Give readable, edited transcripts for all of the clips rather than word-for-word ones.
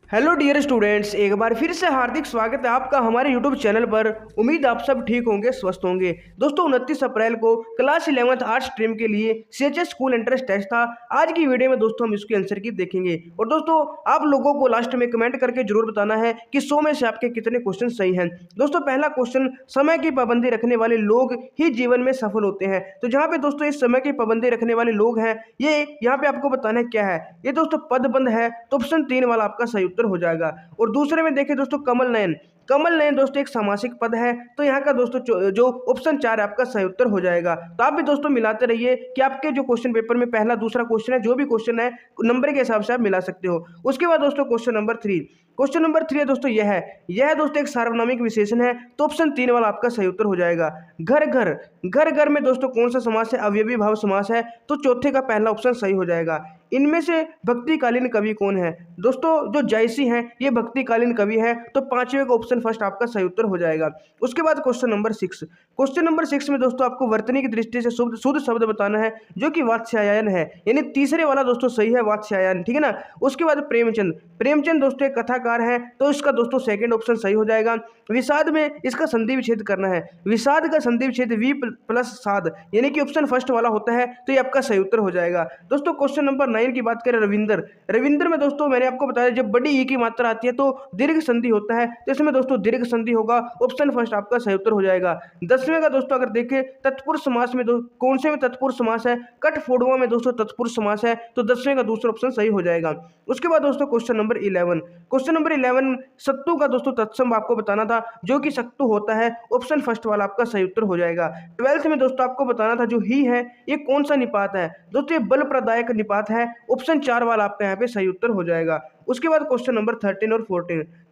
Hello dear students, एक बार फिर से हार्दिक स्वागत है आपका हमारे यूट्यूब चैनल पर। उम्मीद आप सब ठीक होंगे, स्वस्थ होंगे। दोस्तों 29 अप्रैल को क्लास 11th आर्ट्स स्ट्रीम के लिए सीएचएस स्कूल एंट्रेंस टेस्ट था। आज की वीडियो में दोस्तों हम इसके आंसर की देखेंगे। और दोस्तों आप लोगों को लास्ट में कमेंट करके जरूर बताना है कि 100 में से आपके कितने क्वेश्चन सही हैं। दोस्तों पहला क्वेश्चन, समय की पाबंदी रखने वाले लोग ही जीवन में सफल होते हैं। तो जहाँ पे दोस्तों इस समय की पाबंदी रखने वाले लोग हैं, ये यहाँ पे आपको बताना है क्या है। ये दोस्तों पदबंध है, तो ऑप्शन 3 वाला आपका सही उत्तर हो जाएगा। और दूसरे में देखें दोस्तों कमल नयन। कमल नयन दोस्तों एक सामासिक पद है, तो यहाँ का दोस्तों जो ऑप्शन 4 आपका सही उत्तर हो जाएगा। तो आप भी दोस्तों मिलाते रहिए कि आपके जो क्वेश्चन पेपर में पहला दूसरा क्वेश्चन है, जो भी क्वेश्चन है नंबर के हिसाब से आप मिला सकते हो। उसके बाद दोस्तों क्वेश्चन नंबर 3 है दोस्तों, यह है दोस्तों एक सार्वनामिक विशेषण है, तो ऑप्शन 3 वाला आपका सही उत्तर हो जाएगा। घर घर घर घर में दोस्तों कौन सा समास है, अवयवी भाव समास है, तो चौथे का पहला ऑप्शन सही हो जाएगा। इनमें से भक्तिकालीन कवि कौन है? दोस्तों जो जायसी हैं ये भक्तिकालीन कवि है, तो पांचवें का ऑप्शन फर्स्ट आपका सही उत्तर हो जाएगा। उसके बाद क्वेश्चन नंबर 6 में दोस्तों आपको वर्तनी की दृष्टि से शुद्ध शुद्ध शब्द बताना है, जो कि वात्स्यायन है, यानी तीसरे वाला दोस्तों सही है, वात्स्यायन, ठीक है ना। उसके बाद प्रेमचंद दोस्तों एक कथाकार है, तो इसका दोस्तों सेकंड ऑप्शन सही हो जाएगा। विषाद में इसका संधि विच्छेद करना है, विषाद का संधि विच्छेद वी प्लस साध, यानी कि ऑप्शन फर्स्ट वाला होता है, तो ये आपका सही उत्तर हो जाएगा। दोस्तों क्वेश्चन नंबर 9 की बात करें, रविंद्र में दोस्तों मैंने आपको बताया जब बड़ी ई की मात्रा आती है तो दीर्घ संधि होता है, तो इसमें दोस्तों दीर्घ संधि होगा, ऑप्शन फर्स्ट आपका सही उत्तर हो जाएगा। 10वें का दोस्तों अगर देखें तत्पुरुष समास में कौन से में तत्पुरुष समास है, कठफोड़वा में दोस्तों तत्पुरुष समास है, तो 10वें का दूसरा ऑप्शन सही हो जाएगा। उसके बाद दोस्तों क्वेश्चन नंबर 11 सत्तू का दोस्तों तत्सम आपको बताना था, जो कि सक्तु होता है, ऑप्शन फर्स्ट वाला आपका सही उत्तर हो जाएगा। 12th में दोस्तों आपको बताना था जो ही है ये कौन सा निपात है, दोस्तों ये बल प्रदायक निपात है, ऑप्शन 4 वाला आपका यहाँ पे सही उत्तर हो जाएगा। उसके बाद क्वेश्चन नंबर 13 और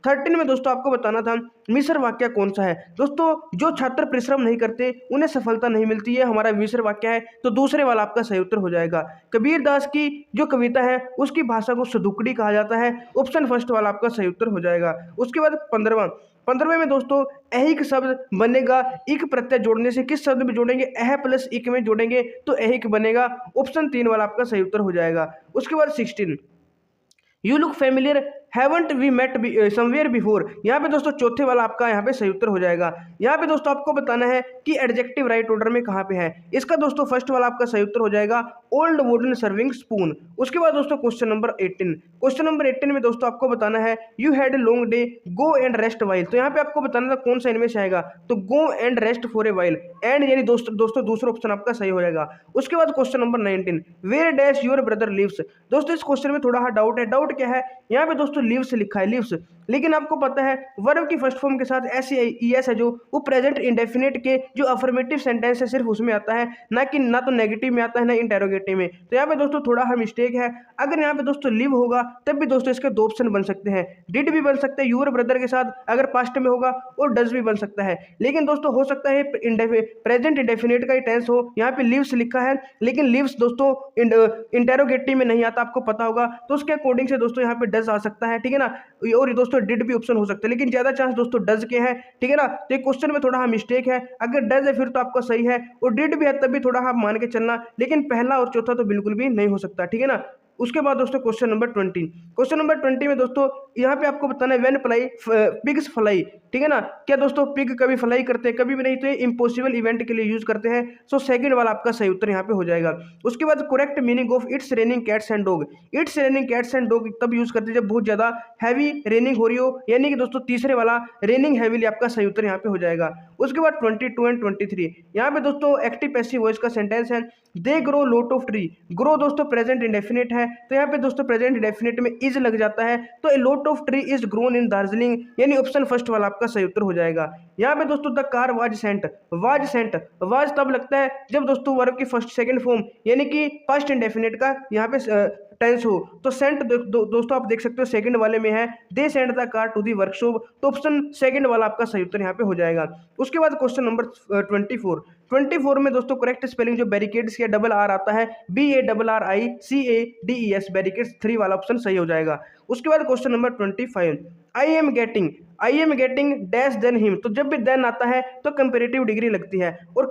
14 में दोस्तों आपको बताना था मिश्र वाक्य कौन सा है। दोस्तों जो छात्र परिश्रम नहीं करते उन्हें सफलता नहीं मिलती है, हमारा मिश्र वाक्य है, तो दूसरे वाला आपका सही उत्तर हो जाएगा। कबीर दास की जो कविता है उसकी भाषा को सदुकड़ी कहा जाता है, ऑप्शन फर्स्ट वाला आपका सही उत्तर हो जाएगा। उसके बाद 15वें में दोस्तों ऐहिक शब्द बनेगा, इक प्रत्यय जोड़ने से किस शब्द में जोड़ेंगे, अह प्लस इक में जोड़ेंगे तो ऐहिक बनेगा, ऑप्शन 3 वाला आपका सही उत्तर हो जाएगा। उसके बाद 16 you look familiar haven't we met somewhere before, यहाँ पे दोस्तों चौथे वाला आपका यहाँ पे सही उत्तर हो जाएगा। यहाँ पे दोस्तों आपको बताना है कि एडजेक्टिव राइट ऑर्डर में कहाँ पे है, इसका दोस्तों फर्स्ट वाला आपका सही उत्तर हो जाएगा, ओल्ड वुडन सर्विंग स्पून। उसके बाद दोस्तों क्वेश्चन नंबर 18 में दोस्तों आपको बताना है you had a long day go and rest while, तो यहाँ पे आपको बताना था कौन सा इनमें से आएगा, तो go and rest for a while, and यानी दोस्तों दूसरा ऑप्शन आपका सही हो जाएगा। उसके बाद question number 19 where dash your brother lives, दोस्तों इस क्वेश्चन में थोड़ा डाउट है। डाउट क्या है, यहाँ पे दोस्तों लिव्स लिखा है, लिव्स, लेकिन आपको पता है वर्ब की फर्स्ट फॉर्म के साथ एस है जो वो प्रेजेंट इंडेफिनिट के जो अफर्मेटिव सेंटेंस है सिर्फ उसमें आता है, ना तो नेगेटिव में आता है ना इंटेरोगेटिव में, तो यहाँ पे दोस्तों थोड़ा हर मिस्टेक है। अगर यहाँ पे दोस्तों लिव होगा तब भी दोस्तों इसके दो ऑप्शन बन सकते हैं, डिड भी बन सकता है यूर ब्रदर के साथ अगर पास्ट में होगा, और डज भी बन सकता है, लेकिन दोस्तों हो सकता है प्रेजेंट इंडेफिनिट का ही टेंस हो। यहाँ पे लिव्स लिखा है, लेकिन लिव्स दोस्तों इंटेरोगेटिव में नहीं आता, आपको पता होगा, तो उसके अकॉर्डिंग से दोस्तों यहाँ पे डज आ सकता है, ठीक है ना। और दोस्तों डिड भी ऑप्शन हो सकता है, लेकिन ज्यादा चांस दोस्तों डज के हैं, ठीक है ना। तो क्वेश्चन में थोड़ा मिस्टेक है, अगर डज है फिर तो आपका सही है, और डिड भी है तब भी थोड़ा आप मान के चलना, लेकिन पहला और चौथा तो बिल्कुल भी नहीं हो सकता, ठीक है ना। उसके बाद दोस्तों क्वेश्चन नंबर 20 में दोस्तों यहाँ पे आपको बताना है व्हेन पिग्स फ्लाई, ठीक है ना। क्या दोस्तों पिग कभी फ्लाई करते हैं, कभी भी नहीं, तो ये इम्पॉसिबल इवेंट के लिए यूज करते हैं, सो सेकंड वाला आपका सही उत्तर यहाँ पे हो जाएगा। उसके बाद correct meaning of its raining cats and dog, it's raining cats and dog तब यूज करते हैं जब बहुत ज्यादा हैवी रेनिंग हो रही हो, यानी कि दोस्तों तीसरे वाला रेनिंग हैवीली आपका सही उत्तर यहाँ पे हो जाएगा। उसके बाद 22 एंड 23 यहाँ पे दोस्तों एक्टिव पैसिव वॉइस का सेंटेंस है, they grow lot of tree, grow दोस्तों प्रेजेंट इंडेफिनिट है, तो यहाँ पे दोस्तों प्रेजेंट इंडेफिनिट में इज लग जाता है, तो a lot of tree is grown in Darjeeling, यानी ऑप्शन फर्स्ट वाला आपका सही उत्तर हो जाएगा। यहाँ पे दोस्तों द कार वाज वाज तब लगता है जब दोस्तों वर्ब की फर्स्ट सेकंड फॉर्म यानी कि फर्स्ट इंडेफिनिट का यहाँ पे टेंस हो, तो सेंट दोस्तों आप देख सकते हो सेकंड वाले में है, they sent the car to the workshop, तो ऑप्शन सेकंड वाला आपका सही उत्तर यहाँ पे हो जाएगा। उसके बाद क्वेश्चन नंबर 24 में दोस्तों करेक्ट स्पेलिंग जो बैरिकेड्स के डबल आर आता है BARRICADES, बैरिकेड्स 3 वाला ऑप्शन सही हो जाएगा। उसके बाद question number 25, I am getting dash than him. तो जब भी देन आता है तो कंपेरेटिव डिग्री लगती है, और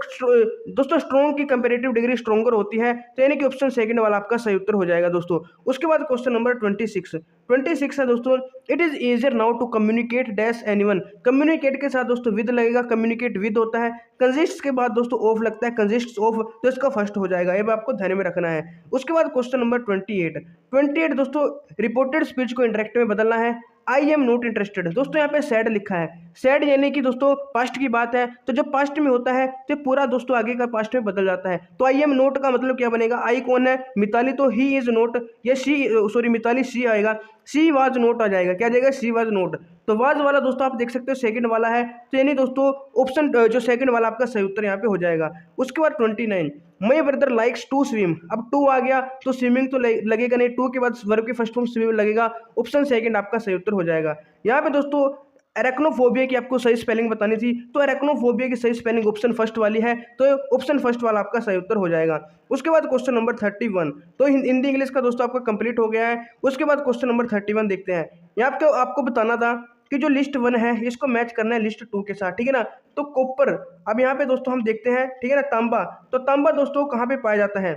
दोस्तों स्ट्रॉन्ग की कंपेरेटिव डिग्री स्ट्रॉन्गर होती है, तो यानी कि ऑप्शन सेकंड वाला आपका सही उत्तर हो जाएगा दोस्तों। उसके बाद क्वेश्चन नंबर 26 है दोस्तों, it is easier now to communicate dash anyone. Communicate के साथ दोस्तों विद लगेगा, कम्युनिकेट विद होता है, कंजिस्ट के बाद दोस्तों ऑफ लगता है, कंजिस्ट ऑफ, तो इसका फर्स्ट हो जाएगा, ये आपको ध्यान में रखना है। उसके बाद क्वेश्चन नंबर 28 दोस्तों, रिपोर्टेड स्पीच को इंटरेक्ट में बदलना है। आई एम नॉट इंटरेस्टेड, दोस्तों यहाँ पे सैड लिखा है, सैड यानी कि दोस्तों पास्ट की बात है, तो जब पास्ट में होता है तो पूरा दोस्तों आगे का पास्ट में बदल जाता है। तो आई एम नॉट का मतलब क्या बनेगा, आई कौन है, मिताली, तो ही इज नॉट, या शी, सॉरी मिताली सी आएगा, सी वाज नॉट आ जाएगा, क्या जाएगा, सी वाज नॉट। तो वाज वाला दोस्तों आप देख सकते हो सेकंड वाला है, तो यानी दोस्तों ऑप्शन जो सेकंड वाला आपका सही उत्तर यहाँ पे हो जाएगा। उसके बाद 29, my brother likes to swim. अब टू आ गया तो स्विमिंग तो लगेगा नहीं, टू के बाद वर्ब की फर्स्ट फॉर्म स्विमिंग लगेगा, ऑप्शन सेकंड आपका सही उत्तर हो जाएगा। यहाँ पे दोस्तों एरेक्नोफोबिया की आपको सही स्पेलिंग बतानी थी, तो एरेक्नोफोबिया की सही स्पेलिंग ऑप्शन फर्स्ट वाली है, तो ऑप्शन फर्स्ट वाला आपका सही उत्तर हो जाएगा। उसके बाद क्वेश्चन नंबर 31, तो हिंदी इंग्लिश का दोस्तों आपका कंप्लीट हो गया है। उसके बाद क्वेश्चन नंबर 31 देखते हैं। यहाँ पे आपको बताना था कि जो लिस्ट 1 है इसको मैच करना है लिस्ट 2 के साथ, ठीक है ना। तो कॉपर, अब यहाँ पे दोस्तों हम देखते हैं, ठीक है ना, तांबा, तो तांबा दोस्तों कहाँ पे पाया जाता है,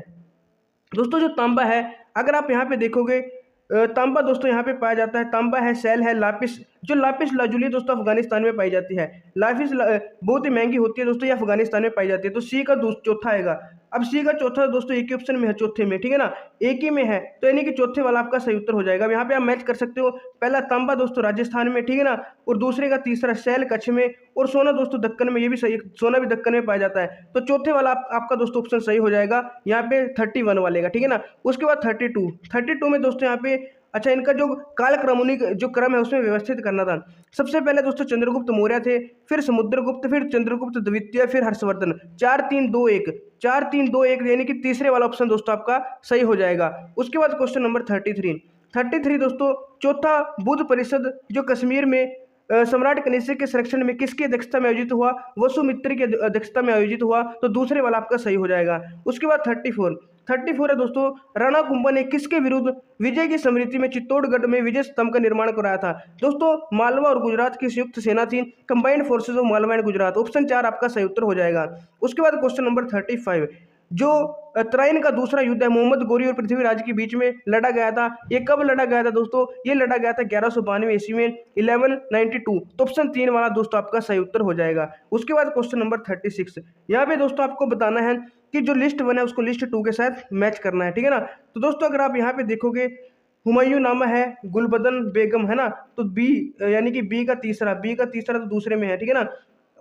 दोस्तों जो तांबा है अगर आप यहाँ पे देखोगे, तांबा दोस्तों यहाँ पे पाया जाता है, तांबा है, सेल है, लापिस, जो लापिस लाजुली दोस्तों अफगानिस्तान में पाई जाती है, बहुत ही महंगी होती है दोस्तों, ये अफगानिस्तान में पाई जाती है, तो सी का चौथा आएगा। अब सी का चौथा दोस्तों एक ही ऑप्शन में है, चौथे में, ठीक है ना, एक ही में है, तो यानी कि चौथे वाला आपका सही उत्तर हो जाएगा। अब यहाँ पे आप मैच कर सकते हो, पहला तांबा दोस्तों राजस्थान में, ठीक है ना, और दूसरे का तीसरा सेल कच्छ में, और सोना दोस्तों दक्कन में, ये भी सही, सोना भी दक्कन में पाया जाता है, तो चौथे वाला आपका दोस्तों ऑप्शन सही हो जाएगा यहाँ पे 31 वाले का, ठीक है ना। उसके बाद 32 में दोस्तों यहाँ पे, अच्छा इनका जो कालक्रमणिक जो क्रम है उसमें व्यवस्थित करना था। सबसे पहले दोस्तों चंद्रगुप्त मौर्य थे, फिर समुद्रगुप्त, फिर चंद्रगुप्त द्वितीय, फिर हर्षवर्धन, 4 3 2 1 यानी कि तीसरे वाला ऑप्शन दोस्तों आपका सही हो जाएगा। उसके बाद क्वेश्चन नंबर 33 दोस्तों, चौथा बुद्ध परिषद जो कश्मीर में सम्राट कनिष्क के संरक्षण में किसकी अध्यक्षता में आयोजित हुआ, वसुमित्र की अध्यक्षता में आयोजित हुआ, तो दूसरे वाला आपका सही हो जाएगा। उसके बाद 34 है दोस्तों, राणा कुंभा ने किसके विरुद्ध विजय की स्मृति में चित्तौड़गढ़ में विजय स्तंभ का निर्माण कराया था, दोस्तों मालवा और गुजरात की संयुक्त सेना थी, combined forces of Malwa and Gujarat, option 4 आपका सही उत्तर हो जाएगा। उसके बाद क्वेश्चन नंबर 35, जो तराइन का दूसरा युद्ध है मोहम्मद गोरी और पृथ्वीराज के बीच में लड़ा गया था, ये कब लड़ा गया था दोस्तों, ये लड़ा गया था 1192 ईस्वी में, 1192, तो ऑप्शन 3 वाला दोस्तों आपका सही उत्तर हो जाएगा। उसके बाद क्वेश्चन नंबर 36, यहाँ पे दोस्तों आपको बताना है कि जो लिस्ट 1 है उसको लिस्ट 2 के साथ मैच करना है, ठीक है ना। तो दोस्तों अगर आप यहाँ पे देखोगे, हुमायूं नामा है, गुलबदन बेगम है ना, तो बी यानी कि बी का तीसरा तो दूसरे में है, ठीक है ना,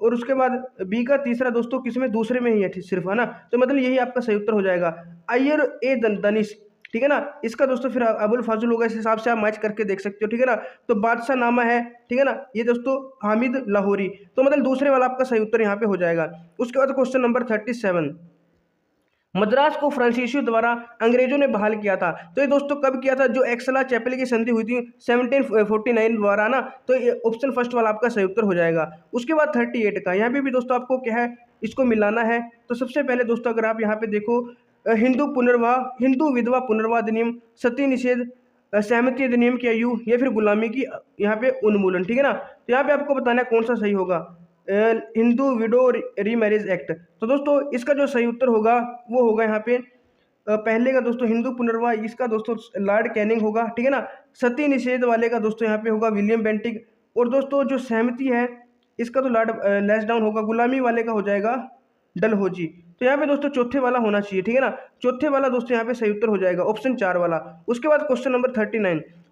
और उसके बाद बी का तीसरा दोस्तों किसमें, दूसरे में ही है सिर्फ, है ना, तो मतलब यही आपका सही उत्तर हो जाएगा। अय्यर ए दनिश, ठीक है ना, इसका दोस्तों फिर अबुल फाजुल होगा, इस हिसाब से आप मैच करके देख सकते हो, ठीक है ना। तो बादशाह नामा है, ठीक है ना, ये दोस्तों हामिद लाहौरी, तो मतलब दूसरे वाला आपका सही उत्तर यहाँ पे हो जाएगा। उसके बाद क्वेश्चन नंबर 37, मद्रास को फ्रांसीसियों द्वारा अंग्रेजों ने बहाल किया था, तो ये दोस्तों कब किया था, जो एक्सला चैपल की संधि हुई थी 1749 द्वारा ना, तो ये ऑप्शन फर्स्ट वाला आपका सही उत्तर हो जाएगा। उसके बाद 38 का, यहाँ पे भी दोस्तों आपको क्या है, इसको मिलाना है। तो सबसे पहले दोस्तों अगर आप यहाँ पे देखो, हिंदू विधवा पुनर्वाह अधिनियम, सती निषेध, सहमति अधिनियम की आयु, या फिर गुलामी की यहाँ पे उन्मूलन, ठीक है ना। तो यहाँ पे आपको बताना है कौन सा सही होगा, हिंदू विडो रीमैरिज एक्ट। तो दोस्तों इसका जो सही उत्तर होगा वो होगा यहाँ पे पहले का दोस्तों हिंदू पुनर्वाह, इसका दोस्तों लॉर्ड कैनिंग होगा, ठीक है ना। सती निषेध वाले का दोस्तों यहाँ पे होगा विलियम बेंटिक, और दोस्तों जो सहमति है इसका तो लॉर्ड लैंसडाउन होगा, गुलामी वाले का हो जाएगा डलहौजी। तो यहाँ पे दोस्तों चौथे वाला होना चाहिए, ठीक है ना, चौथे वाला दोस्तों यहाँ पे सही उत्तर हो जाएगा, ऑप्शन 4 वाला। उसके बाद क्वेश्चन नंबर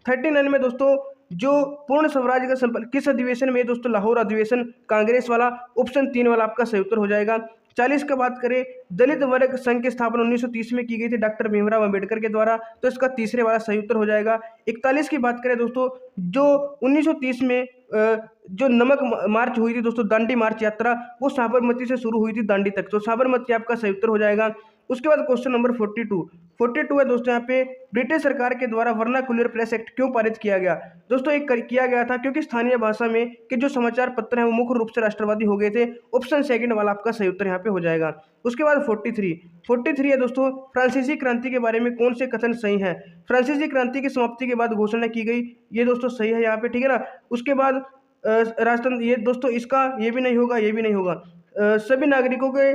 39 में दोस्तों, जो पूर्ण स्वराज का संपर्क किस अधिवेशन में दोस्तों, लाहौर अधिवेशन, कांग्रेस वाला, ऑप्शन 3 वाला आपका सही उत्तर हो जाएगा। 40 का बात करें, दलित वर्ग संघ की स्थापना 1930 में की गई थी डॉक्टर भीमराव अंबेडकर के द्वारा, तो इसका तीसरे वाला सही उत्तर हो जाएगा। 41 की बात करें दोस्तों, जो 1930 में जो नमक मार्च हुई थी दोस्तों, दांडी मार्च यात्रा, वो साबरमती से शुरू हुई थी दांडी तक, तो साबरमती आपका सही उत्तर हो जाएगा। उसके बाद क्वेश्चन नंबर 42 है दोस्तों, यहाँ पे ब्रिटिश सरकार के द्वारा वर्नाकुलर प्रेस एक्ट क्यों पारित किया गया। दोस्तों एक किया गया था क्योंकि स्थानीय भाषा में के जो समाचार पत्र हैं वो मुख्य रूप से राष्ट्रवादी हो गए थे। ऑप्शन सेकंड वाला आपका सही उत्तर यहाँ पे हो जाएगा। उसके बाद 43 है दोस्तों, फ्रांसीसी क्रांति के बारे में कौन से कथन सही है। फ्रांसीसी क्रांति की समाप्ति के बाद घोषणा की गई, ये दोस्तों सही है यहाँ पे, ठीक है ना। उसके बाद राजतंत्र, ये दोस्तों इसका ये भी नहीं होगा, ये भी नहीं होगा। सभी नागरिकों के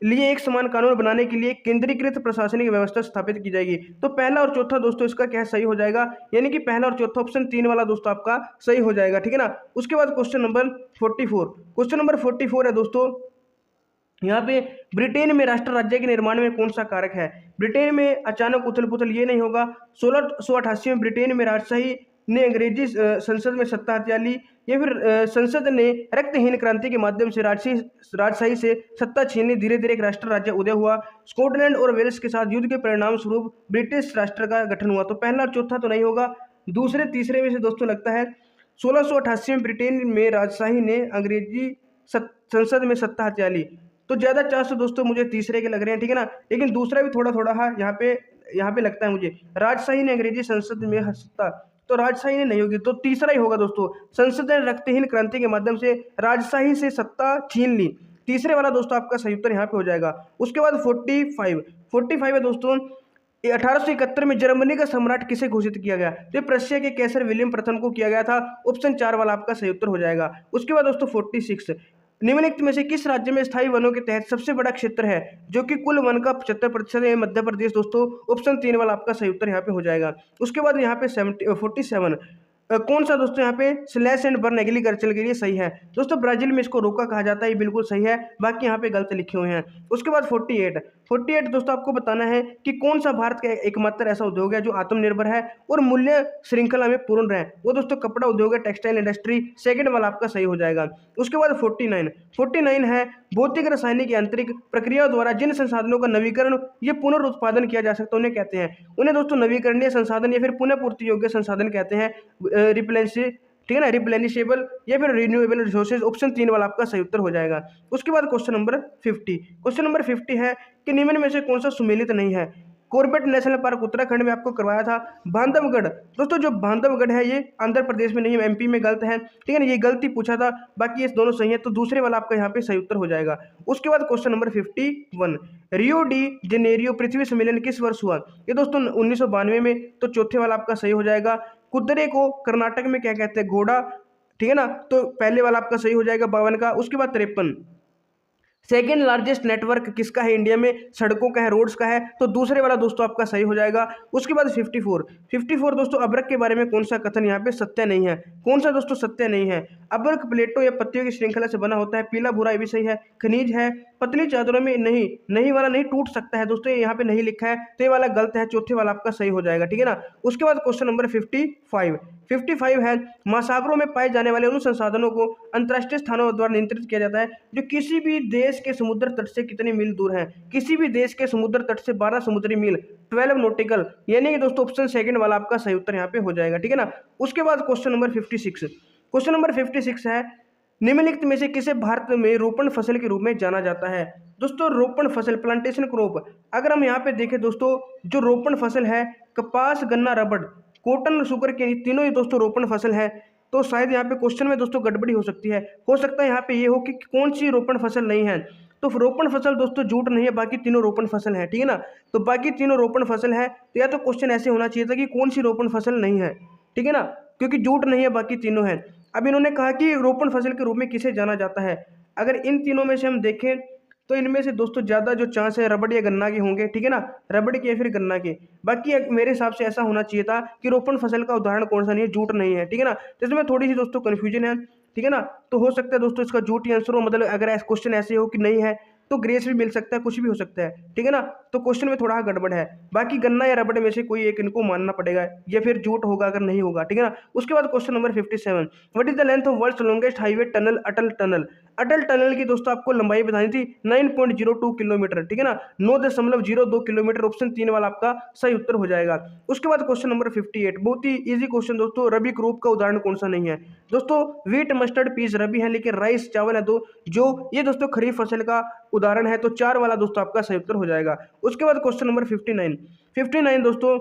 लिए एक समान कानून बनाने के लिए केंद्रीकृत प्रशासनिक व्यवस्था स्थापित की जाएगी। तो पहला और चौथा दोस्तों इसका क्या सही हो जाएगा, यानी कि पहला और चौथा ऑप्शन 3 वाला दोस्तों आपका सही हो जाएगा, ठीक है ना। उसके बाद क्वेश्चन नंबर 44 है दोस्तों, यहाँ पे ब्रिटेन में राष्ट्र राज्य के निर्माण में कौन सा कारक है। ब्रिटेन में अचानक उथल पुथल, ये नहीं होगा। 1688 में ब्रिटेन में राजशाही ने अंग्रेजी संसद में सत्ता हथिया ली, या फिर संसद ने रक्तहीन क्रांति के माध्यम से राजशाही से सत्ता छीन ली, धीरे धीरे एक राष्ट्र राज्य उदय हुआ। स्कॉटलैंड और वेल्स के साथ युद्ध के परिणाम स्वरूप ब्रिटिश राष्ट्र का गठन हुआ। तो पहला और चौथा तो नहीं होगा, दूसरे तीसरे में से दोस्तों लगता है 1688 में ब्रिटेन में राजशाही ने अंग्रेजी संसद में सत्ता हथिया ली। तो ज़्यादा चांस तो दोस्तों मुझे तीसरे के लग रहे हैं, ठीक है ना, लेकिन दूसरा भी थोड़ा थोड़ा है यहाँ पे लगता है मुझे। राजशाही ने अंग्रेजी संसद में सत्ता, तो राजशाही ने नहीं होगी, तो तीसरा ही होगा दोस्तों, संसद ने रक्तहीन क्रांति के माध्यम से राजशाही से सत्ता छीन ली। तीसरे वाला दोस्तों आपका सही उत्तर यहाँ पे हो जाएगा। उसके बाद 45 है दोस्तों, 1871 में जर्मनी का सम्राट किसे घोषित किया गया। तो प्रशिया के कैसर विलियम प्रथम को किया गया था। ऑप्शन 4 वाला आपका सही उत्तर हो जाएगा। उसके बाद दोस्तों 46, निम्नलिखित में से किस राज्य में स्थायी वनों के तहत सबसे बड़ा क्षेत्र है जो कि कुल वन का 75% है। मध्य प्रदेश दोस्तों, ऑप्शन 3 वाला आपका सही उत्तर यहाँ पे हो जाएगा। उसके बाद यहाँ पे 47 कौन सा दोस्तों यहाँ पे स्लैश एंड बर्न एग्रीकल्चर के लिए सही है। दोस्तों ब्राजील में इसको रोका कहा जाता है, ये बिल्कुल सही है, बाकी यहाँ पे गलत लिखे हुए हैं। उसके बाद 48 दोस्तों आपको बताना है कि कौन सा भारत का एकमात्र ऐसा उद्योग है जो आत्मनिर्भर है और मूल्य श्रृंखला में पूर्ण रहे। वो दोस्तों कपड़ा उद्योग है, टेक्सटाइल इंडस्ट्री, सेकंड वाला आपका सही हो जाएगा। उसके बाद 49 है भौतिक रासायनिक यांत्रिक प्रक्रियाओं द्वारा जिन संसाधनों का नवीकरण या पुनरुत्पादन किया जा सकता है उन्हें कहते हैं। उन्हें दोस्तों नवीकरणीय संसाधन या फिर पुनः पूर्ति योग्य संसाधन कहते हैं, ठीक है ना, रिप्लेनिशेबल या फिर रिन्यूएबल रिसोर्सेज। ऑप्शन 3 वाला आपका सही उत्तर हो जाएगा। उसके बाद क्वेश्चन नंबर 50 है कि निम्न में से कौन सा सुमेलित नहीं है। कॉर्बेट नेशनल पार्क उत्तराखंड में आपको करवाया था। बांधवगढ़ दोस्तों, जो बांधवगढ़ है ये आंध्र प्रदेश में नहीं है, एमपी में गलत है, ठीक है ना, ये गलती पूछा था, बाकी ये दोनों सही है, तो दूसरे वाला आपका यहाँ पे सही उत्तर हो जाएगा। उसके बाद question number 51, Rio de Janeiro पृथ्वी सम्मेलन किस वर्ष हुआ। ये दोस्तों 1992 में, तो चौथे वाला आपका सही हो जाएगा। कुदरे को कर्नाटक में क्या कहते हैं, घोड़ा, ठीक है ना, तो पहले वाला आपका सही हो जाएगा 52 का। उसके बाद 53, सेकेंड लार्जेस्ट नेटवर्क किसका है इंडिया में, सड़कों का है, रोड्स का है, तो दूसरे वाला दोस्तों आपका सही हो जाएगा। उसके बाद 54 दोस्तों, अब्रक के बारे में कौन सा कथन यहाँ पे सत्य नहीं है। कौन सा दोस्तों सत्य नहीं है। अब्रक प्लेटों या पत्तियों की श्रृंखला से बना होता है, पीला भूरा, ये भी सही है, खनिज है, पतली चादरों में नहीं वाला नहीं टूट सकता है दोस्तों, ये यहाँ पे नहीं लिखा है, तो ये वाला गलत है, चौथे वाला आपका सही हो जाएगा, ठीक है ना। उसके बाद क्वेश्चन नंबर 55 है महासागरों में पाए जाने वाले उन संसाधनों को अंतर्राष्ट्रीय स्थानों द्वारा नियंत्रित किया जाता है जो किसी भी देश के समुद्र तट से कितने मील दूर हैं। किसी भी देश के समुद्र तट से 12 समुद्री मील, 12 नॉटिकल, यानी कि दोस्तों ऑप्शन सेकंड वाला आपका सही उत्तर यहाँ पे हो जाएगा, ठीक है ना। उसके बाद क्वेश्चन नंबर 56 है निम्नलिखित में से किसे भारत में रोपण फसल के रूप में जाना जाता है। दोस्तों रोपण फसल, प्लांटेशन क्रॉप, अगर हम यहाँ पे देखें दोस्तों, जो रोपण फसल है कपास, गन्ना, रबड़, कॉटन, शुगर के तीनों ही दोस्तों रोपण फसल है। तो शायद यहाँ पे क्वेश्चन में दोस्तों गड़बड़ी हो सकती है, हो सकता है यहाँ पे ये हो कि कौन सी रोपण फसल नहीं है। तो रोपण फसल दोस्तों जूट नहीं है, बाकी तीनों रोपण फसल है, ठीक है ना, तो बाकी तीनों रोपण फसल है। तो या तो क्वेश्चन ऐसे होना चाहिए था कि कौन सी रोपण फसल नहीं है, ठीक है ना, क्योंकि जूट नहीं है, बाकी तीनों है। अब इन्होंने कहा कि रोपण फसल के रूप में किसे जाना जाता है। अगर इन तीनों में से हम देखें तो इनमें से दोस्तों ज़्यादा जो चांस है रबड़ या गन्ना के होंगे, ठीक है ना, रबड़ के या फिर गन्ना के। बाकी मेरे हिसाब से ऐसा होना चाहिए था कि रोपण फसल का उदाहरण कौन सा नहीं है, जूट नहीं है, ठीक है ना, तो इसमें थोड़ी सी दोस्तों कन्फ्यूजन है, ठीक है ना। तो हो सकता है दोस्तों इसका जूट ही आंसर हो, मतलब अगर क्वेश्चन ऐसे हो कि नहीं है तो ग्रेस भी मिल सकता है, कुछ भी हो सकता है, ठीक है ना। तो क्वेश्चन में थोड़ा गड़बड़ है, बाकी गन्ना या रबड़ में से कोई एक इनको मानना पड़ेगा, या फिर जूट होगा अगर नहीं होगा, ठीक है ना। उसके बाद question number 57, what is the length of world's longest highway tunnel, Atal tunnel. Atal tunnel की दोस्तों आपको लंबाई बतानी थी 9.02 किलोमीटर, ठीक है ना, 9.02 किलोमीटर। ऑप्शन 3 वाला आपका सही उत्तर हो जाएगा। उसके बाद क्वेश्चन नंबर 58, बहुत ही इजी क्वेश्चन दोस्तों, रबी क्रॉप का उदाहरण कौन सा नहीं है। दोस्तों व्हीट मस्टर्ड पीस रबी है, लेकिन राइस चावल है दो जो ये दोस्तों खरीफ फसल का उदाहरण है, तो 4 वाला दोस्तों आपका सही उत्तर हो जाएगा। उसके बाद क्वेश्चन नंबर 59 दोस्तों,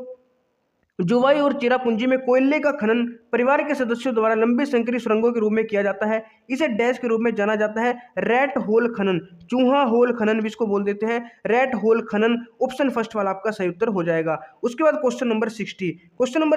जुवाई और चिरापुंजी में कोयले का खनन परिवार के सदस्यों द्वारा लंबी संकरी सुरंगों के रूप में किया जाता है। इसे डैश के रूप में जाना जाता है, रैट होल खनन, चूहा होल खनन भी इसको बोल देते हैं, रैट होल खनन। ऑप्शन फर्स्ट वाला आपका सही उत्तर हो जाएगा। उसके बाद क्वेश्चन नंबर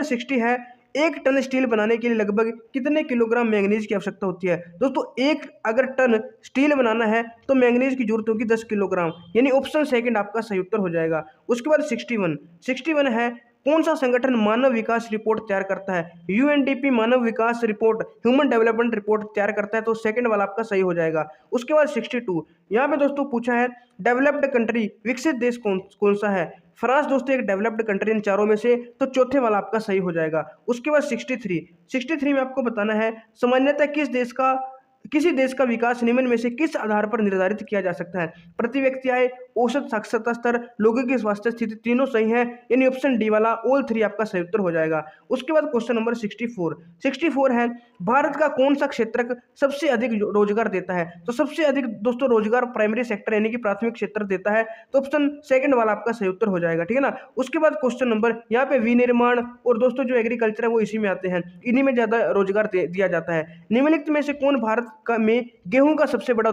60 है, 1 टन स्टील बनाने के लिए लगभग कितने किलोग्राम मैंगनीज की आवश्यकता होती है। दोस्तों एक अगर टन स्टील बनाना है तो मैंगनीज की जरूरत होगी 10 किलोग्राम, यानी ऑप्शन सेकंड आपका सही उत्तर हो जाएगा। उसके बाद 61 है, कौन सा संगठन मानव विकास रिपोर्ट तैयार करता है। यूएनडीपी मानव विकास रिपोर्ट, ह्यूमन डेवलपमेंट रिपोर्ट तैयार करता है, तो सेकंड वाला आपका सही हो जाएगा। उसके बाद 62, यहाँ पे दोस्तों पूछा है डेवलप्ड कंट्री, विकसित देश कौन सा है। फ्रांस दोस्तों एक डेवलप्ड कंट्री इन चारों में से, तो चौथे वाला आपका सही हो जाएगा। उसके बाद 63 में आपको बताना है सामान्यतः किसी देश का विकास निम्न में से किस आधार पर निर्धारित किया जा सकता है। प्रति व्यक्ति आय, औसत साक्षरता स्तर, लोगों की स्वास्थ्य स्थिति, तीनों सही है, यानी ऑप्शन डी वाला ऑल 3 आपका सही उत्तर हो जाएगा। उसके बाद क्वेश्चन नंबर 64 है, भारत का कौन सा क्षेत्र सबसे अधिक रोजगार देता है। तो सबसे अधिक दोस्तों रोजगार प्राइमरी सेक्टर यानी कि प्राथमिक क्षेत्र देता है, तो ऑप्शन सेकंड वाला आपका सही उत्तर हो जाएगा, ठीक है ना। उसके बाद क्वेश्चन नंबर यहाँ पे विनिर्माण और दोस्तों जो एग्रीकल्चर है वो इसी में आते हैं, इन्हीं में ज्यादा रोजगार दिया जाता है। निम्नलिखित में से कौन भारत में गेहूं का सबसे बड़ा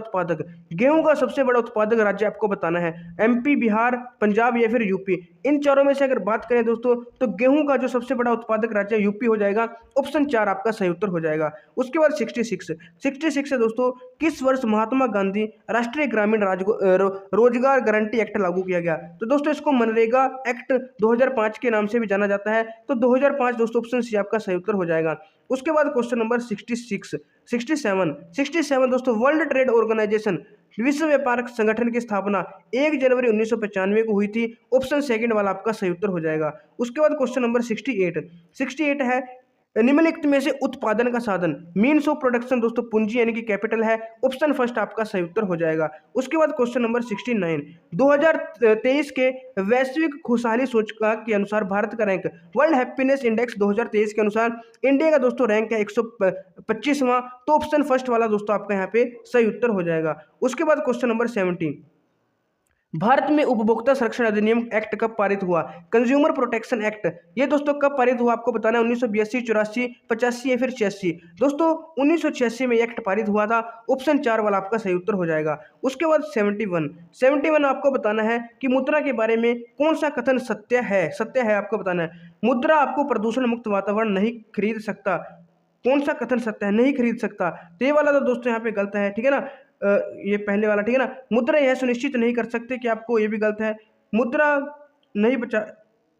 उत्पादक राज्य आपको बताना है। एमपी, बिहार, पंजाब या फिर यूपी। इन चारों में से अगर बात करें दोस्तों तो गेहूं का जो सबसे बड़ा उत्पादक राज्य यूपी हो जाएगा, ऑप्शन 4 आपका सही उत्तर हो जाएगा। उसके बाद 66 है दोस्तों, किस वर्ष महात्मा गांधी राष्ट्रीय ग्रामीण रोजगार गारंटी एक्ट लागू किया गया। तो दोस्तों इसको मनरेगा एक्ट 2005 के नाम से भी जाना जाता है, तो 2005 दोस्तों ऑप्शन सी आपका सही उत्तर हो जाएगा। उसके बाद क्वेश्चन नंबर 67 दोस्तों, वर्ल्ड ट्रेड ऑर्गेनाइजेशन विश्व व्यापार संगठन की स्थापना 1 जनवरी 1995 को हुई थी, ऑप्शन सेकंड वाला आपका सही उत्तर हो जाएगा। उसके बाद क्वेश्चन नंबर 68 है, निम्नलिखित में से उत्पादन का साधन, मीन्स ऑफ प्रोडक्शन दोस्तों पूंजी यानी कि कैपिटल है, ऑप्शन फर्स्ट आपका सही उत्तर हो जाएगा। उसके बाद क्वेश्चन नंबर 69, 2023 के वैश्विक खुशहाली सूचकांक के अनुसार भारत का रैंक, वर्ल्ड हैप्पीनेस इंडेक्स 2023 के अनुसार इंडिया का दोस्तों रैंक है 125वां, तो ऑप्शन फर्स्ट वाला दोस्तों आपका यहाँ पे सही उत्तर हो जाएगा। उसके बाद क्वेश्चन नंबर 70, भारत में उपभोक्ता संरक्षण अधिनियम एक्ट कब पारित हुआ। कंज्यूमर प्रोटेक्शन एक्ट, ये दोस्तों कब पारित हुआ आपको बताना है, 1982, 84, 85 या फिर 86। दोस्तों 1986 में एक्ट पारित हुआ था, ऑप्शन 4 वाला आपका सही उत्तर हो जाएगा। उसके बाद 71 आपको बताना है कि मुद्रा के बारे में कौन सा कथन सत्य है आपको बताना है। मुद्रा आपको प्रदूषण मुक्त वातावरण नहीं खरीद सकता, कौन सा कथन सत्य है, नहीं खरीद सकता, तो ये वाला तो दोस्तों यहाँ पे गलत है, ठीक है ना। ये पहले वाला ठीक है ना, मुद्रा यह सुनिश्चित नहीं कर सकते कि आपको, ये भी गलत है, मुद्रा नहीं बचा,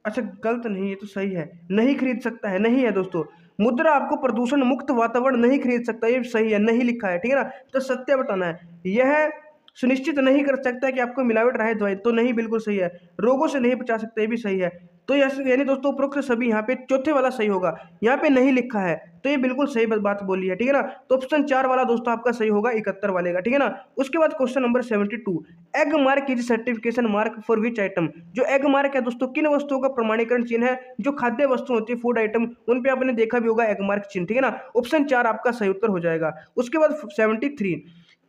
अच्छा गलत नहीं, ये तो सही है, नहीं खरीद सकता है, नहीं है दोस्तों, मुद्रा आपको प्रदूषण मुक्त वातावरण नहीं खरीद सकता, ये सही है, नहीं लिखा है, ठीक है ना। तो सत्य बताना है, यह सुनिश्चित नहीं कर सकता कि आपको मिलावट रहे दवाई, तो नहीं, बिल्कुल सही है। रोगों से नहीं बचा सकता, ये भी सही है। तो यानी दोस्तों उपरोक्त सभी यहाँ पे चौथे वाला सही होगा, यहाँ पे नहीं लिखा है, तो ये बिल्कुल सही बात बोली है, ठीक है ना। तो ऑप्शन 4 वाला दोस्तों आपका सही होगा 71 वाले का, ठीक है ना। उसके बाद question number 72, egg mark is certification mark for which item. जो एग मार्क है दोस्तों किन वस्तुओं का प्रमाणीकरण चिन्ह है, जो खाद्य वस्तु होती है, फूड आइटम, उन पे आपने देखा भी होगा एग मार्क चिन्ह, ठीक है ना। ऑप्शन 4 आपका सही उत्तर हो जाएगा। उसके बाद 73,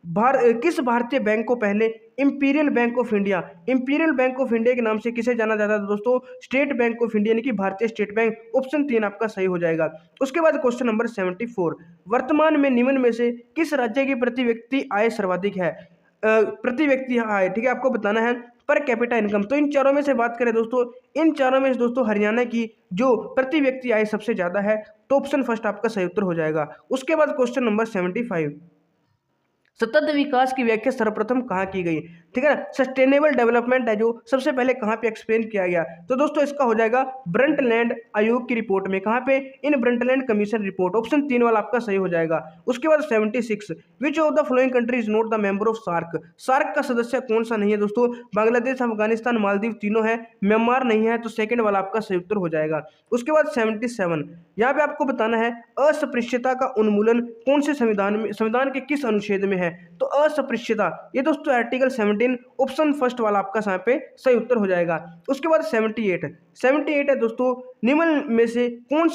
किस भारतीय बैंक को पहले इंपीरियल बैंक ऑफ इंडिया के नाम से किसे जाना जाता था दोस्तों, स्टेट बैंक ऑफ इंडिया यानी कि भारतीय स्टेट बैंक, ऑप्शन 3 आपका सही हो जाएगा। उसके बाद क्वेश्चन नंबर 74, वर्तमान में निम्न में से किस राज्य की प्रति व्यक्ति आय सर्वाधिक है। प्रति व्यक्ति आय, ठीक है, आपको बताना है पर कैपिटा इनकम। तो इन चारों में से बात करें दोस्तों, इन चारों में से दोस्तों हरियाणा की जो प्रति व्यक्ति आय सबसे ज्यादा है, तो ऑप्शन फर्स्ट आपका सही उत्तर हो जाएगा। उसके बाद क्वेश्चन नंबर 75, सतत विकास की व्याख्या सर्वप्रथम कहाँ की गई। ठीक है ना। सस्टेनेबल डेवलपमेंट है जो सबसे पहले कहाँ पे एक्सप्लेन किया गया, तो दोस्तों इसका हो जाएगा ब्रंटलैंड आयोग की रिपोर्ट में। कहाँ पे? In Brundtland commission report, option 3 वाला आपका सही हो जाएगा। उसके बाद 76, which of the following country is not the member of SAARC. SAARC का सदस्य कौन सा नहीं है दोस्तों? बांग्लादेश, अफगानिस्तान, मालदीव तीनों है, म्यांमार नहीं है, तो सेकंड वाला आपका सही उत्तर हो जाएगा। उसके बाद 77, यहाँ पे आपको बताना है अस्पृश्यता का उन्मूलन कौन से संविधान के किस अनुच्छेद में है, तो अस्पृश्यता ये दोस्तों आर्टिकल 17 ऑप्शन फर्स्ट वाला आपका यहाँ पे सही उत्तर हो जाएगा। उसके बाद 78 है दोस्तों, निम्न में से कौन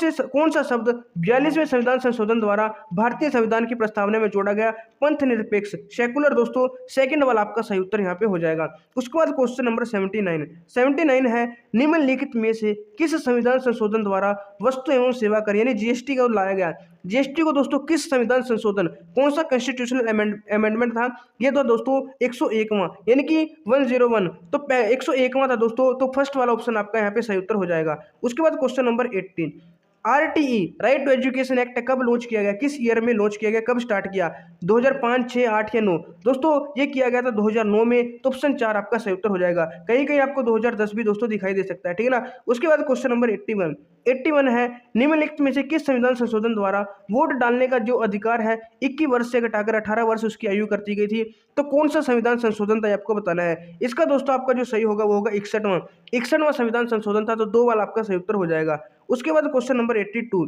सा शब्द 42वें संविधान संशोधन द्वारा भारतीय संविधान की प्रस्तावना में जोड़ा गया? पंथ निरपेक्ष, सेकुलर दोस्तों सेकंड वाला आपका सही उत्तर यहाँ पे हो जाएगा। उसके बाद क्वेश्चन नंबर 79 है, निम्नलिखित में से किस संविधान संशोधन द्वारा वस्तु एवं सेवा कर यानी जीएसटी को लाया गया? जीएसटी को दोस्तों किस संविधान संशोधन, कौन सा कॉन्स्टिट्यूशनल अमेंडमेंट था? ये तो दोस्तों 101वां यानी कि 101, तो 101वां था दोस्तों, तो फर्स्ट वाला ऑप्शन आपका यहाँ पे सही उत्तर हो जाएगा। उसके बाद question number 18, RTE right to education act कब लॉन्च किया गया? किस ईयर में लॉन्च किया गया, कब स्टार्ट किया? 2005, 6, 8 या 9? दोस्तों ये किया गया था 2009 में, तो ऑप्शन 4 आपका सही उत्तर हो जाएगा। कहीं कहीं आपको 2010 भी दोस्तों दिखाई दे सकता है, ठीक है ना। उसके बाद क्वेश्चन नंबर 81 है, निम्नलिखित में से किस संविधान संशोधन द्वारा वोट डालने का जो अधिकार है 21 वर्ष से घटाकर 18 वर्ष उसकी आयु कर दी गई थी? तो कौन सा संविधान संशोधन था आपको बताना है। इसका दोस्तों आपका जो सही होगा वो होगा 61वां संविधान संशोधन था, तो 2 वाला आपका सही उत्तर हो जाएगा। उसके बाद क्वेश्चन नंबर 82,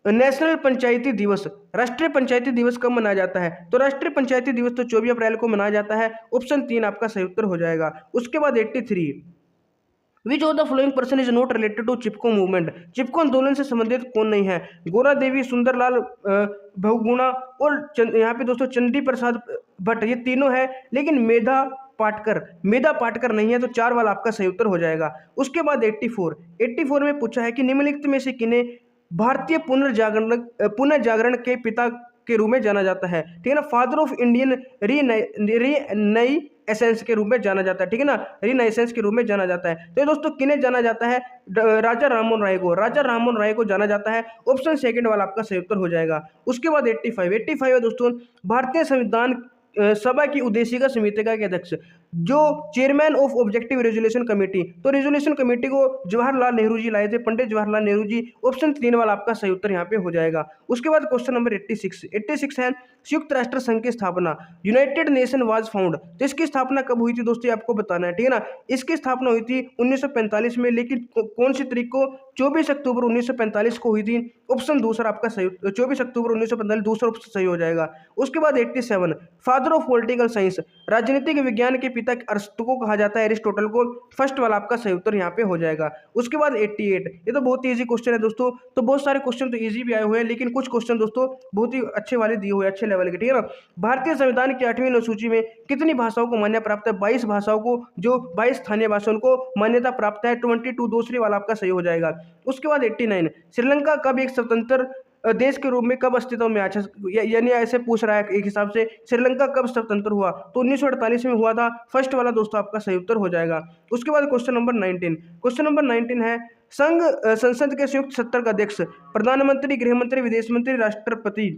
नेशनल पंचायती दिवस, राष्ट्रीय पंचायती दिवस कब मनाया जाता है? तो राष्ट्रीय पंचायती दिवस तो 24 अप्रैल को मनाया जाता है, ऑप्शन 3 आपका सही उत्तर हो जाएगा। उसके बाद 83, which of the following person is not related to Chipko movement, Chipko आंदोलन से संबंधित कौन नहीं है? गोरा देवी, सुंदरलाल बहुगुणा और यहाँ पे दोस्तों चंडी प्रसाद भट्ट, ये तीनों है, लेकिन मेधा पाटकर नहीं है, तो 4 वाला आपका सही उत्तर हो जाएगा। उसके बाद 84 में पूछा है कि निम्नलिखित में से किन्हें भारतीय पुनर्जागरण के पिता के रूप में जाना जाता है? ठीक है ना, फादर ऑफ इंडियन री एसेंस के रूप में जाना जाता है, ठीक है ना, रीनाइसेंस के रूप में जाना जाता है। तो ये दोस्तों किन्हें जाना जाता है? राजा राममोहन राय को जाना जाता है, ऑप्शन सेकंड वाला आपका सही उत्तर हो जाएगा। उसके बाद 85 है दोस्तों, भारतीय संविधान सभा की उद्देशिका समितिका के अध्यक्ष, जो chairman of objective resolution committee, तो रेजोल्यूशन कमेटी को जवाहरलाल नेहरू जी लाए थे, पंडित जवाहरलाल नेहरू जी, ऑप्शन 3 वाला आपका सही उत्तर यहाँ पे हो जाएगा। उसके बाद क्वेश्चन नंबर 86 है, संयुक्त राष्ट्र संघ की स्थापना, यूनाइटेड नेशन वाज फाउंड, तो इसकी स्थापना कब हुई थी दोस्तों, आपको बताना है, ठीक है ना। इसकी स्थापना हुई थी 1945 में, लेकिन कौन सी तारीख को? 24 अक्टूबर 1945 को हुई थी, ऑप्शन दूसरा आपका सही, 24 अक्टूबर 1945 दूसरा ऑप्शन सही हो जाएगा। उसके बाद 87, फादर ऑफ पॉलिटिकल साइंस, राजनीतिक विज्ञान के पिता अरस्तु को कहा जाता है, एरिस्टोटल को, फर्स्ट वाला आपका सही उत्तर यहाँ पे हो जाएगा। उसके बाद 88, ये तो बहुत इजी क्वेश्चन है दोस्तों, तो बहुत सारे क्वेश्चन तो इजी भी आए हुए हैं, लेकिन कुछ क्वेश्चन दोस्तों बहुत ही अच्छे वाले दिए हुए, अच्छे लेवल के, ठीक है ना। भारतीय संविधान की 8वीं अनुसूची में कितनी भाषाओं को मान्यता प्राप्त है? 22 भाषाओं को, जो 22 स्थानीय भाषाओं को मान्यता प्राप्त है, 22 दूसरी वाला आपका सही हो जाएगा। उसके बाद 89, श्रीलंका कब एक स्वतंत्र देश के रूप में कब अस्तित्व में आया? यानी ऐसे पूछ रहा है एक हिसाब से, श्रीलंका कब स्वतंत्र हुआ? तो 1948 में हुआ था, फर्स्ट वाला दोस्तों आपका सही उत्तर हो जाएगा। उसके बाद क्वेश्चन नंबर 19 है, संसद के संयुक्त सत्र का अध्यक्ष प्रधानमंत्री, गृहमंत्री, विदेश मंत्री, राष्ट्रपति।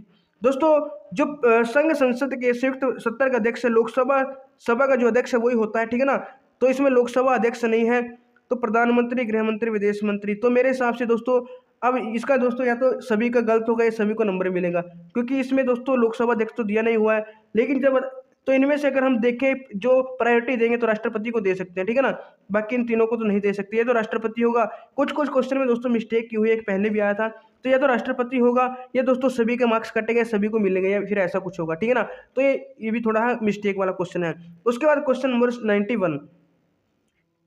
दोस्तों जो संघ संसद के संयुक्त सत्र का अध्यक्ष लोकसभा का जो अध्यक्ष है वही होता है, ठीक है ना। तो इसमें लोकसभा अध्यक्ष नहीं है, तो प्रधानमंत्री, गृहमंत्री, विदेश मंत्री। तो मेरे हिसाब से दोस्तों अब इसका दोस्तों या तो सभी का गलत होगा या सभी को नंबर मिलेगा, क्योंकि इसमें दोस्तों लोकसभा अध्यक्ष तो दिया नहीं हुआ है, लेकिन जब तो इनमें से अगर हम देखें जो प्रायोरिटी देंगे तो राष्ट्रपति को दे सकते हैं, ठीक है ना, बाकी इन तीनों को तो नहीं दे सकते। ये तो राष्ट्रपति होगा। कुछ क्वेश्चन में दोस्तों मिस्टेक की हुई है, एक पहले भी आया था, तो या तो राष्ट्रपति होगा या दोस्तों सभी के मार्क्स कटेंगे, सभी को मिलेंगे, या फिर ऐसा कुछ होगा, ठीक है ना। तो ये भी थोड़ा मिस्टेक वाला क्वेश्चन है। उसके बाद question number 91,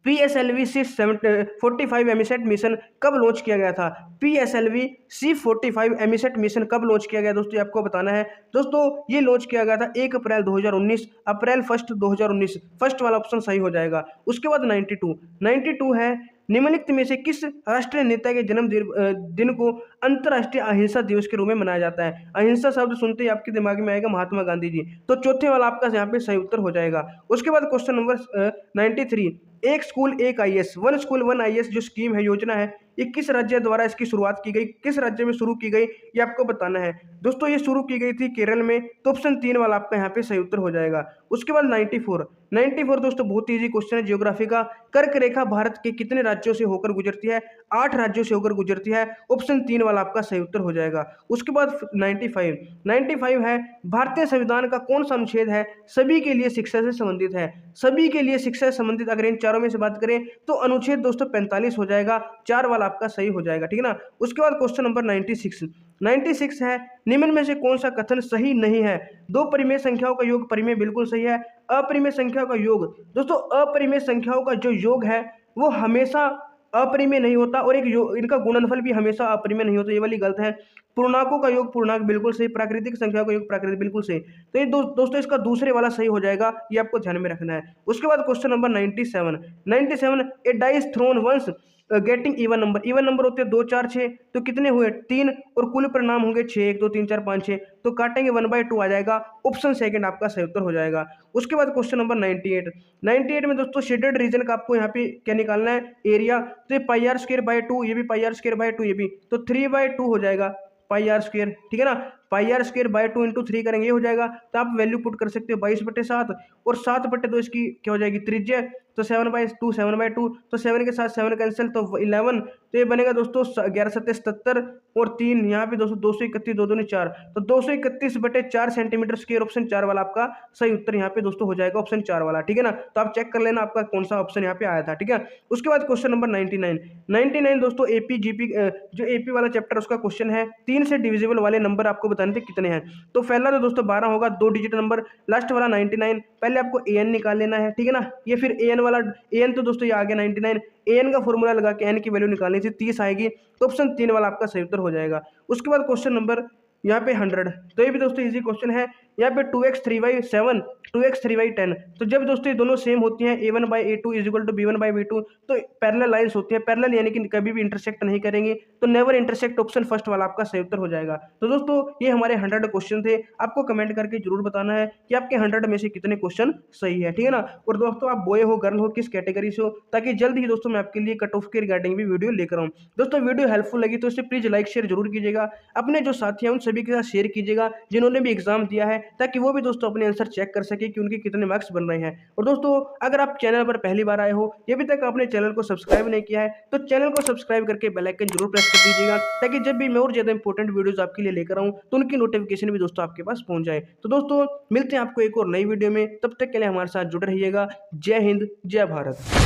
PSLV C45 EMISAT mission कब लॉन्च किया गया था? PSLV C45 एमिसेट मिशन कब लॉन्च किया गया दोस्तों, आपको बताना है। दोस्तों ये लॉन्च किया गया था 1 अप्रैल 2019, अप्रैल 1 2019, फर्स्ट वाला ऑप्शन सही हो जाएगा। उसके बाद 92 है, निम्नलिखित में से किस राष्ट्रीय नेता के जन्म दिन को अंतर्राष्ट्रीय अहिंसा दिवस के रूप में मनाया जाता है? अहिंसा शब्द सुनते ही आपके दिमाग में आएगा महात्मा गांधी जी, तो चौथे वाला आपका यहाँ पे सही उत्तर हो जाएगा। उसके बाद क्वेश्चन नंबर 93, एक स्कूल एक IAS, one school one IAS जो स्कीम है, योजना है, ये किस राज्य द्वारा इसकी शुरुआत की गई, किस राज्य में शुरू की गई, ये आपको बताना है। दोस्तों ये शुरू की गई थी केरल में, तो ऑप्शन 3 वाला आपका यहाँ पे सही उत्तर हो जाएगा। उसके बाद 94 दोस्तों बहुत ईजी क्वेश्चन है ज्योग्राफी का। कर्क रेखा भारत के कितने राज्यों से होकर गुजरती है? 8 राज्यों से होकर गुजरती है। ऑप्शन 3 वाला आपका सही उत्तर हो जाएगा। उसके बाद 95 है, भारतीय संविधान का कौन सा अनुच्छेद है सभी के लिए शिक्षा से संबंधित है? सभी के लिए शिक्षा से संबंधित अगर इन चारों में से बात करें तो अनुच्छेद दोस्तों 45 हो जाएगा। 4 वाला आपका सही हो जाएगा, ठीक है ना। उसके बाद क्वेश्चन नंबर 96 है, निम्न में से कौन सा कथन सही नहीं है? दो परिमेय संख्याओं का योग परिमेय, बिल्कुल सही है। अपरिमेय संख्याओं का योग, दोस्तों अपरिमेय संख्याओं का जो योग है वो हमेशा अपरिमेय नहीं होता, और एक योग इनका गुणनफल भी हमेशा अपरिमेय नहीं होता, ये वाली गलत है। पूर्णांकों का योग पूर्णांक, बिल्कुल सही। प्राकृतिक संख्या का योग प्राकृतिक, बिल्कुल सही। तो ये दोस्तों इसका दूसरे वाला सही हो जाएगा, ये आपको ध्यान में रखना है। उसके बाद question number 97, a dice thrown once getting even number होते हैं 2 4 6, तो कितने हुए 3, और कुल परिणाम होंगे 6 1 2 3 4 5 6, तो काटेंगे 1/2 आ जाएगा। ऑप्शन सेकंड आपका सही उत्तर हो जाएगा। उसके बाद क्वेश्चन नंबर 98 में दोस्तों शेडेड रीजन का आपको यहाँ पे क्या निकालना है? एरिया। तो ये πr²/2, ये भी πr²/2, ये भी, तो 3/2 हो जाएगा πr², ठीक है ना। πr²/2 इंटू 3 करेंगे, ये हो जाएगा। तो आप वैल्यू पुट कर सकते हो 22/7, और 7/2 इसकी क्या हो जाएगी? त्रिज्या। तो 7/2, तो 7 के साथ 7 कैंसिल, तो 11, तो ये बनेगा दोस्तों 11 7 77, और 3 यहाँ पे दोस्तों 231, 2 दूनी 4, तो 231/4 सेंटीमीटर स्क्वायर। ऑप्शन 4 वाला आपका सही उत्तर यहाँ पे दोस्तों हो जाएगा, ऑप्शन 4 वाला, ठीक है ना। तो आप चेक कर लेना आपका कौन सा ऑप्शन यहाँ पे आया था, ठीक है। उसके बाद क्वेश्चन नंबर 99 दोस्तों एपी जीपी, जो एपी वाला चैप्टर उसका क्वेश्चन है। 3 से डिविजिबल वाले नंबर आपको बताने थे कितने हैं। तो पहला तो दोस्तों 12 होगा, 2 डिजिट नंबर। लास्ट वाला 99, पहले आपको एन निकाल लेना है, ठीक है ना। ये फिर एन वाला, एन तो दोस्तों ये आ गया 99, एन का फॉर्मूला लगा के एन की वैल्यू निकालनी थी, 30 आएगी, तो ऑप्शन 3 वाला आपका सही उत्तर हो जाएगा। उसके बाद क्वेश्चन नंबर यहाँ पे 100, तो ये भी दोस्तों इजी क्वेश्चन है। यहाँ पे 2x3/7, 2x3/10, तो जब दोस्तों ये दोनों सेम होती हैं, a1/a2 = b1/b2, तो पैरेलल लाइंस होती है, पैरेलल यानी कि कभी भी इंटरसेक्ट नहीं करेंगे, तो नेवर इंटरसेक्ट, ऑप्शन फर्स्ट वाला आपका सही उत्तर हो जाएगा। तो दोस्तों ये हमारे 100 क्वेश्चन थे। आपको कमेंट करके जरूर बताना है कि आपके 100 में से कितने क्वेश्चन सही है, ठीक है ना। और दोस्तों आप बॉय हो गर्ल हो, किस कैटेगरी से हो, ताकि जल्द ही दोस्तों मैं आपके लिए कट ऑफ के रिगार्डिंग भी वीडियो लेकर आऊँ। दोस्तों वीडियो हेल्पफुल लगी तो इसे प्लीज लाइक शेयर जरूर कीजिएगा, अपने जो साथी हैं उन सभी के साथ शेयर कीजिएगा जिन्होंने भी एग्जाम दिया है, ताकि वो भी दोस्तों अपने आंसर चेक कर सके कि उनके कितने मार्क्स बन रहे हैं। और दोस्तों अगर आप चैनल पर पहली बार आए हो, ये अभी तक आपने चैनल को सब्सक्राइब नहीं किया है, तो चैनल को सब्सक्राइब करके बेल आइकन जरूर प्रेस कर दीजिएगा, ताकि जब भी मैं और ज्यादा इंपॉर्टेंट वीडियोस आपके लिए लेकर आऊँ तो उनकी नोटिफिकेशन भी दोस्तों आपके पास पहुंच जाए। तो दोस्तों मिलते हैं आपको एक और नई वीडियो में, तब तक के लिए हमारे साथ जुड़े रहिएगा। जय हिंद, जय भारत।